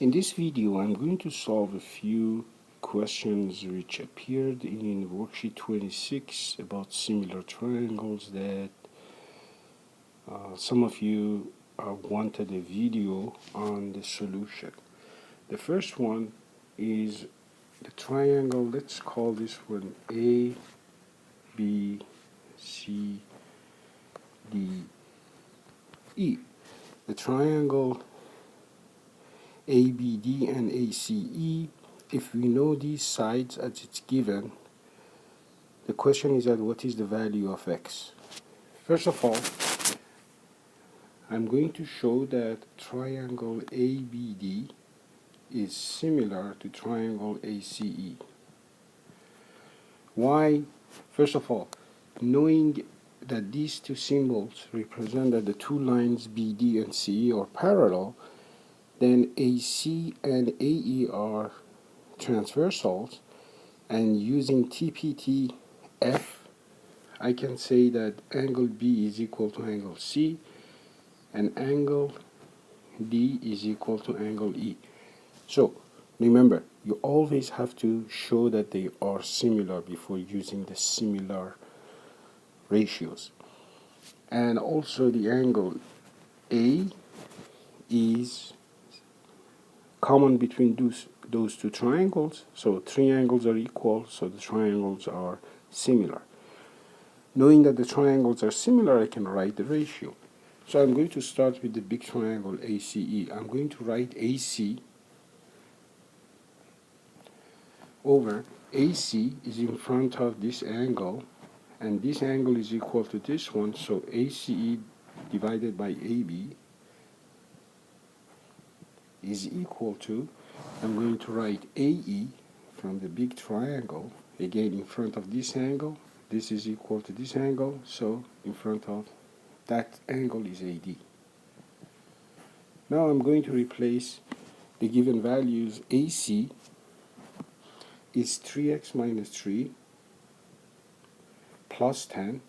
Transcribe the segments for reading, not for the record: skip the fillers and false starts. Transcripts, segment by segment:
In this video, I'm going to solve a few questions which appeared in worksheet 26 about similar triangles that some of you wanted a video on the solution. The first one is the triangle. Let's call this one A, B, C, D, E. The triangle ABD and ACE, if we know these sides as it's given, the question is that what is the value of x? First of all, I'm going to show that triangle ABD is similar to triangle ACE. Why? First of all, knowing that these two symbols represent that the two lines BD and CE are parallel, then AC and AE are transversals, and using TPTF, I can say that angle B is equal to angle C, and angle D is equal to angle E. So, remember, you always have to show that they are similar before using the similar ratios. And also the angle A is common between those two triangles, so three angles are equal, so the triangles are similar. Knowing that the triangles are similar, I can write the ratio. So I'm going to start with the big triangle ACE. I'm going to write AC over AC is in front of this angle, and this angle is equal to this one, so ACE divided by AB is equal to, I'm going to write AE from the big triangle, again in front of this angle, this is equal to this angle, so in front of that angle is AD. Now I'm going to replace the given values. AC is 3x minus 3 plus 10.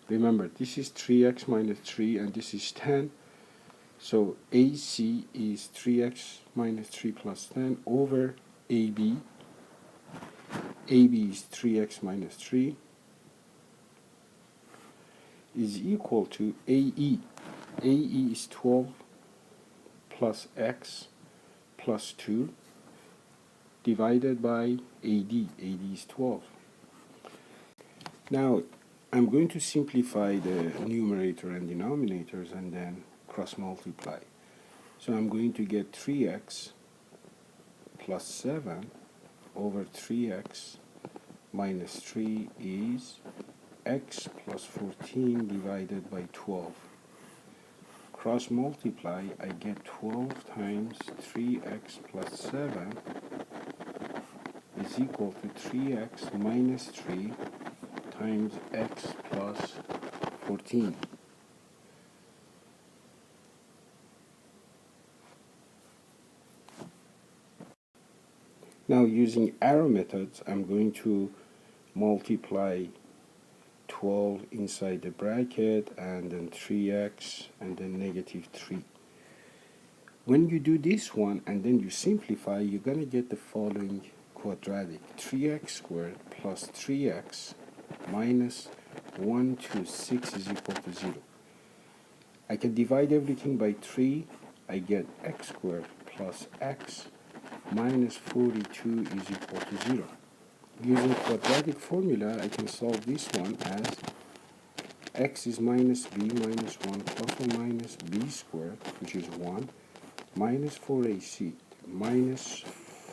Remember, this is 3x minus 3 and this is 10. So AC is 3x minus 3 plus 10 over AB. AB is 3x minus 3 is equal to AE. AE is 12 plus x plus 2 divided by AD. AD is 12. Now I'm going to simplify the numerator and denominators and then cross multiply. So I'm going to get 3x plus 7 over 3x minus 3 is x plus 14 divided by 12. Cross multiply, I get 12 times 3x plus 7 is equal to 3x minus 3 times x plus 14. Now using arrow methods, I'm going to multiply 12 inside the bracket and then 3x and then negative 3. When you do this one and then you simplify, you're going to get the following quadratic. 3x squared plus 3x minus 126 is equal to 0. I can divide everything by 3. I get x squared plus x minus 42 is equal to 0. Using quadratic formula, I can solve this one as x is minus b minus 1 plus or minus b squared, which is 1, minus 4ac, minus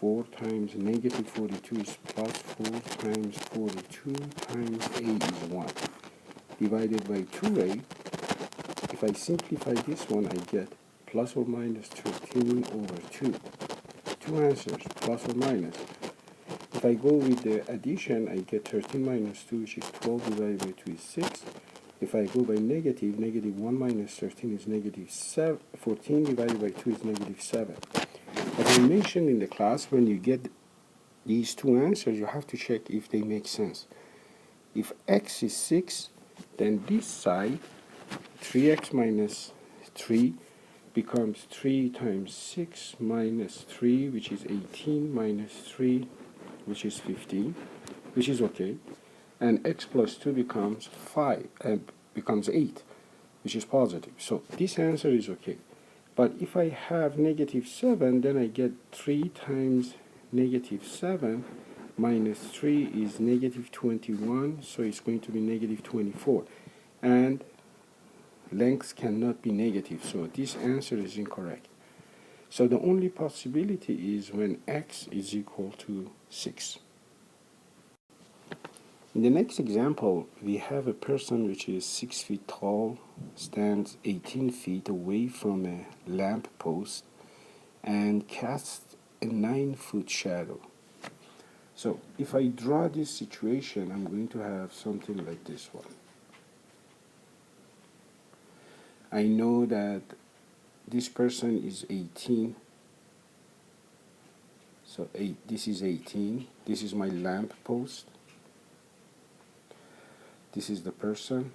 4 times negative 42 is plus 4 times 42 times a is 1, divided by 2a. If I simplify this one, I get plus or minus 13 over 2. Two answers, plus or minus. If I go with the addition, I get 13 minus 2, which is 12 divided by 2 is 6. If I go by negative, negative 1 minus 13 is negative 14 divided by 2 is negative 7. As I mentioned in the class, when you get these two answers, you have to check if they make sense. If x is 6, then this side, 3x minus 3 becomes 3 times 6 minus 3, which is 18, minus 3, which is 15, which is okay. And x plus 2 becomes 5, becomes 8, which is positive. So this answer is okay. But if I have negative 7, then I get 3 times negative 7 minus 3 is negative 21, so it's going to be negative 24. And length cannot be negative, so this answer is incorrect. So the only possibility is when x is equal to 6. In the next example, we have a person which is 6 feet tall, stands 18 feet away from a lamp post, and casts a 9-foot shadow. So if I draw this situation, I'm going to have something like this one. I know that this person is 18. So this is 18. This is my lamp post. This is the person.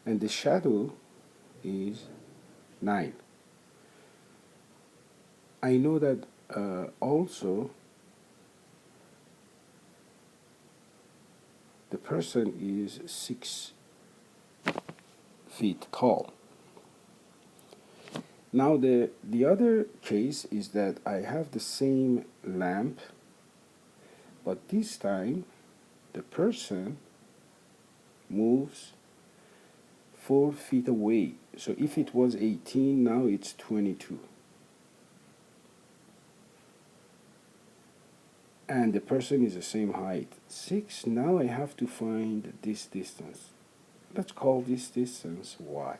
And the shadow is 9. I know that also the person is 6 feet tall. Now the other case is that I have the same lamp, but this time the person moves 4 feet away. So if it was 18, now it's 22. And the person is the same height, 6. Now I have to find this distance. Let's call this distance y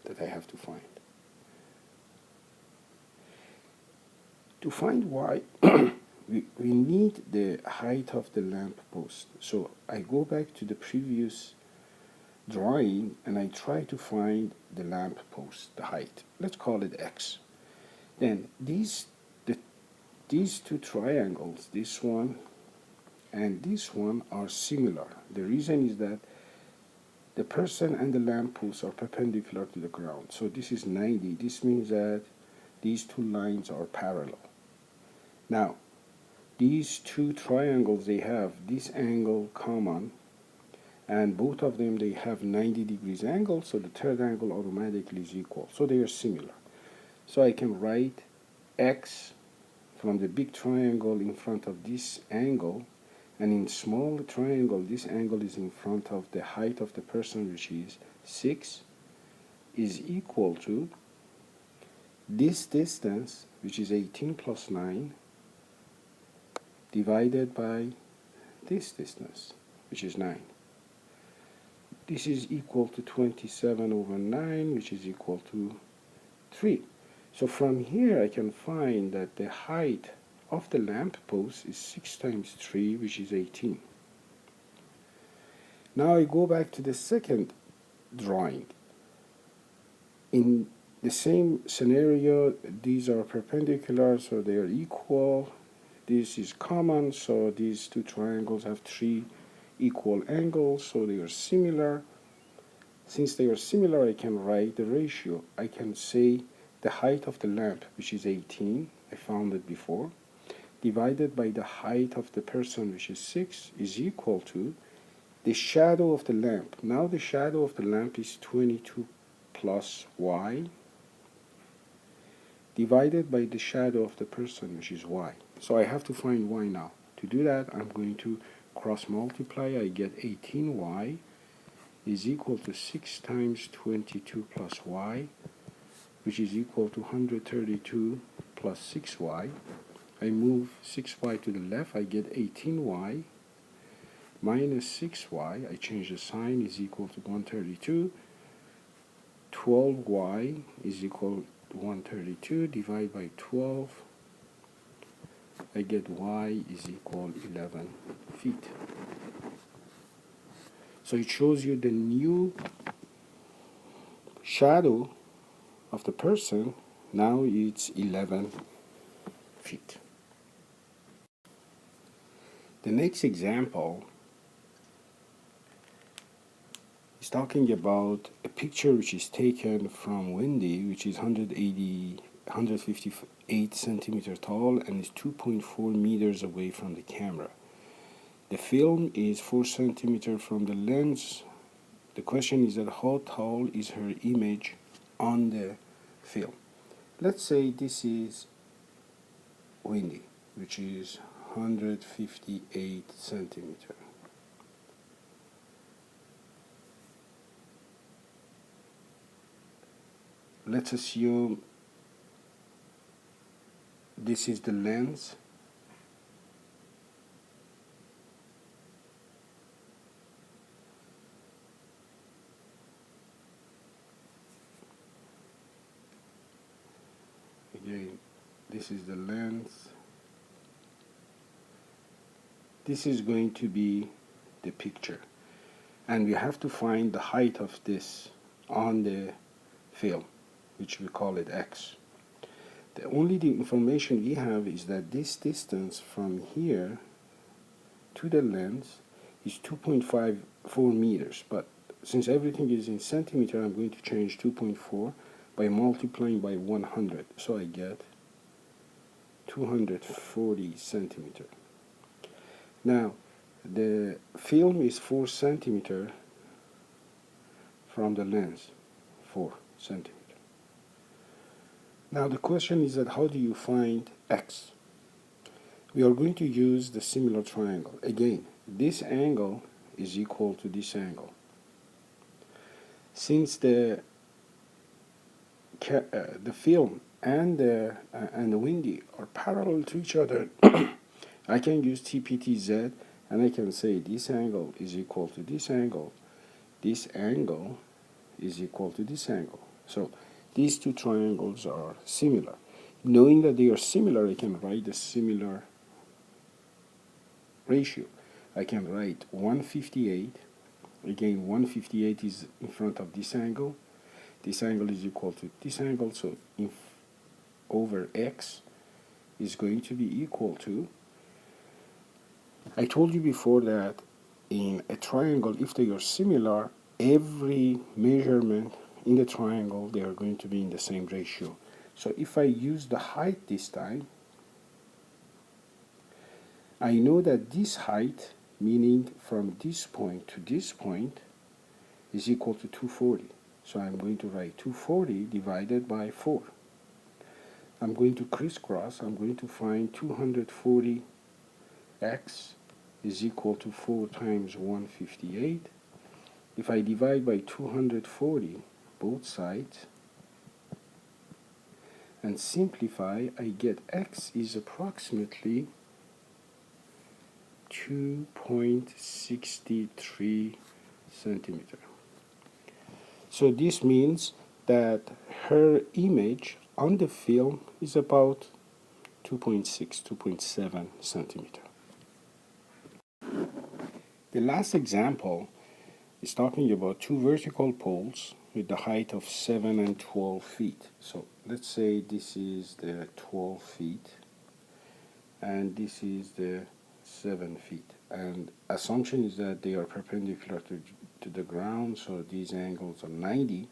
that I have to find. To find y, we need the height of the lamp post. So I go back to the previous drawing and I try to find the lamp post, the height. Let's call it x. Then these two triangles, this one and this one, are similar. The reason is that the person and the lamp post are perpendicular to the ground. So this is 90. This means that these two lines are parallel. Now, these two triangles, they have this angle common, and both of them, they have 90 degrees angle, so the third angle automatically is equal. So they are similar. So I can write x from the big triangle in front of this angle, and in small triangle, this angle is in front of the height of the person, which is 6, is equal to this distance, which is 18 plus 9, divided by this distance, which is 9. This is equal to 27 over 9, which is equal to 3. So from here I can find that the height of the lamp post is 6 times 3, which is 18. Now I go back to the second drawing. In the same scenario, these are perpendicular, so they are equal. This is common, so these two triangles have 3 equal angles, so they are similar. Since they are similar, I can write the ratio. I can say the height of the lamp, which is 18, I found it before, divided by the height of the person, which is 6, is equal to the shadow of the lamp. Now the shadow of the lamp is 22 plus y, divided by the shadow of the person, which is y. So I have to find y now. To do that, I'm going to cross multiply. I get 18y is equal to 6 times 22 plus y, which is equal to 132 plus 6y. I move 6y to the left, I get 18y minus 6y, I change the sign, is equal to 132. 12y is equal to 132, divide by 12, I get y is equal 11 feet. So it shows you the new shadow of the person. Now it's 11 feet. The next example is talking about a picture which is taken from Wendy, which is 158 centimeter tall and is 2.4 meters away from the camera. The film is 4 centimeter from the lens. The question is that how tall is her image on the film? Let's say this is Wendy, which is 158 centimeter. Let's assume this is the lens. Again, this is the lens. This is going to be the picture. And we have to find the height of this on the film, which we call it x. The information we have is that this distance from here to the lens is 2.54 meters. But since everything is in centimeter, I'm going to change 2.4 by multiplying by 100. So I get 240 centimeter. Now, the film is 4 centimeter from the lens, 4 centimeter. Now the question is that how do you find x? We are going to use the similar triangle. Again, this angle is equal to this angle. Since the film and the Windy are parallel to each other, I can use TPTZ and I can say this angle is equal to this angle. This angle is equal to this angle. So these two triangles are similar. Knowing that they are similar, I can write the similar ratio. I can write 158. Again, 158 is in front of this angle. This angle is equal to this angle, so over x is going to be equal to, I told you before that in a triangle, if they are similar, every measurement in the triangle, they are going to be in the same ratio. So if I use the height this time, I know that this height, meaning from this point to this point, is equal to 240. So I'm going to write 240 divided by 4. I'm going to crisscross. I'm going to find 240x is equal to 4 times 158. If I divide by 240 both sides and simplify, I get x is approximately 2.63 centimeter. So this means that her image on the film is about 2.6, 2.7 centimeter. The last example is talking about two vertical poles with the height of 7 and 12 feet. So let's say this is the 12 feet and this is the 7 feet. And assumption is that they are perpendicular to the ground, so these angles are 90.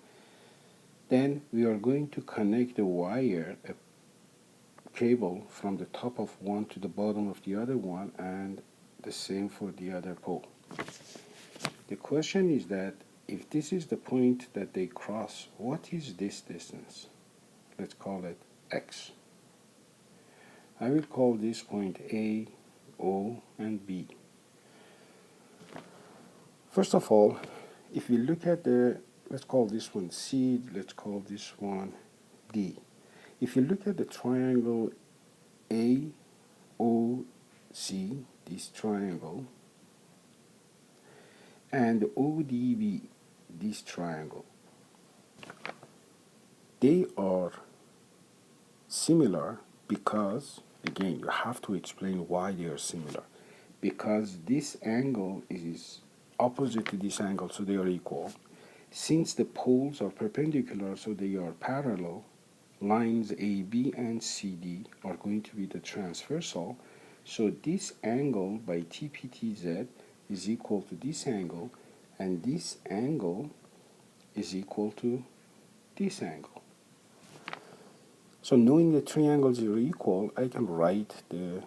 Then we are going to connect the wire, a cable, from the top of one to the bottom of the other one, and the same for the other pole. The question is that if this is the point that they cross, what is this distance? Let's call it x. I will call this point A, O, and B. First of all, if we look at let's call this one C, let's call this one D. If you look at the triangle AOC, this triangle, and ODB, this triangle, they are similar because, again, you have to explain why they are similar. Because this angle is opposite to this angle, so they are equal. Since the poles are perpendicular, so they are parallel, lines AB and CD are going to be the transversal. So this angle by TPTZ is equal to this angle, and this angle is equal to this angle. So knowing the three angles are equal, I can write the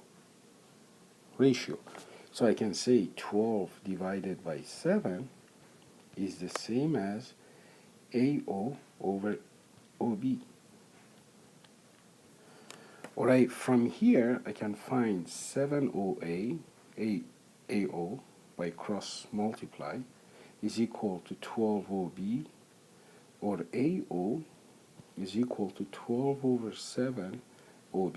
ratio. So I can say 12 divided by 7 is the same as AO over OB. Alright, from here I can find 7OA AO by cross multiply is equal to 12OB, or AO is equal to 12 over 7 OB.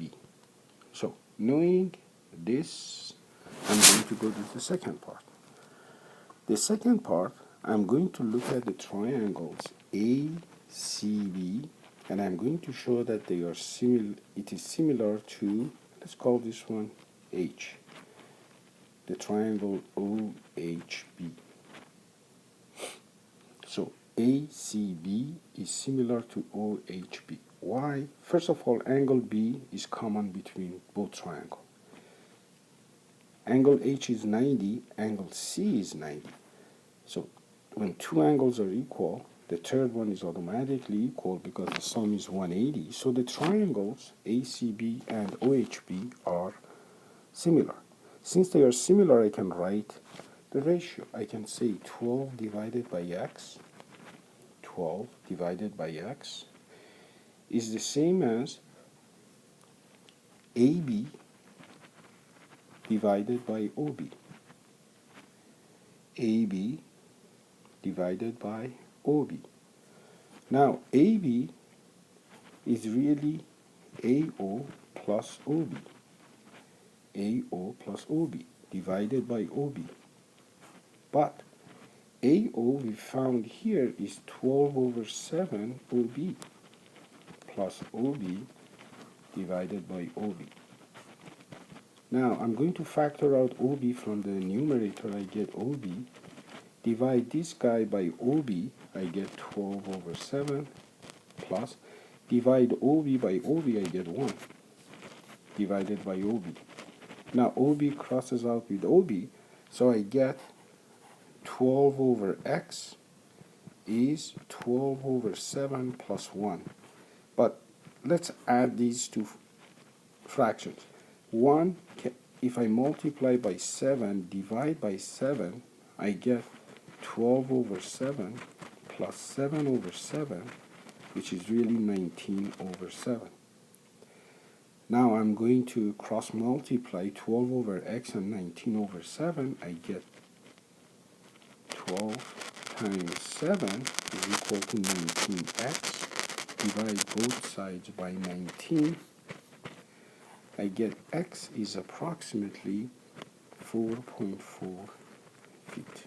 So knowing this, I'm going to go to the second part. The second part, I'm going to look at the triangles ACB, and I'm going to show that they are similar. It is similar to, let's call this one H, the triangle OHB. So ACB is similar to OHB. Why? First of all, angle B is common between both triangles. Angle H is 90, angle C is 90. So when two angles are equal, the third one is automatically equal because the sum is 180. So the triangles ACB and OHB are similar. Since they are similar, I can write the ratio. I can say 12 divided by x, 12 divided by x is the same as AB divided by OB. AB divided by OB. Now AB is really AO plus OB. AO plus OB divided by OB. But AO we found here is 12 over 7 OB plus OB divided by OB. Now I'm going to factor out OB from the numerator. I get OB. Divide this guy by OB, I get 12 over 7 plus. Divide OB by OB, I get 1 divided by OB. Now OB crosses out with OB, so I get 12 over x is 12 over 7 plus 1. But let's add these two fractions. 1, if I multiply by 7, divide by 7, I get 12 over 7 plus 7 over 7, which is really 19 over 7. Now I'm going to cross multiply 12 over x and 19 over 7. I get 12 times 7 is equal to 19x. Divide both sides by 19. I get x is approximately 4.4 feet.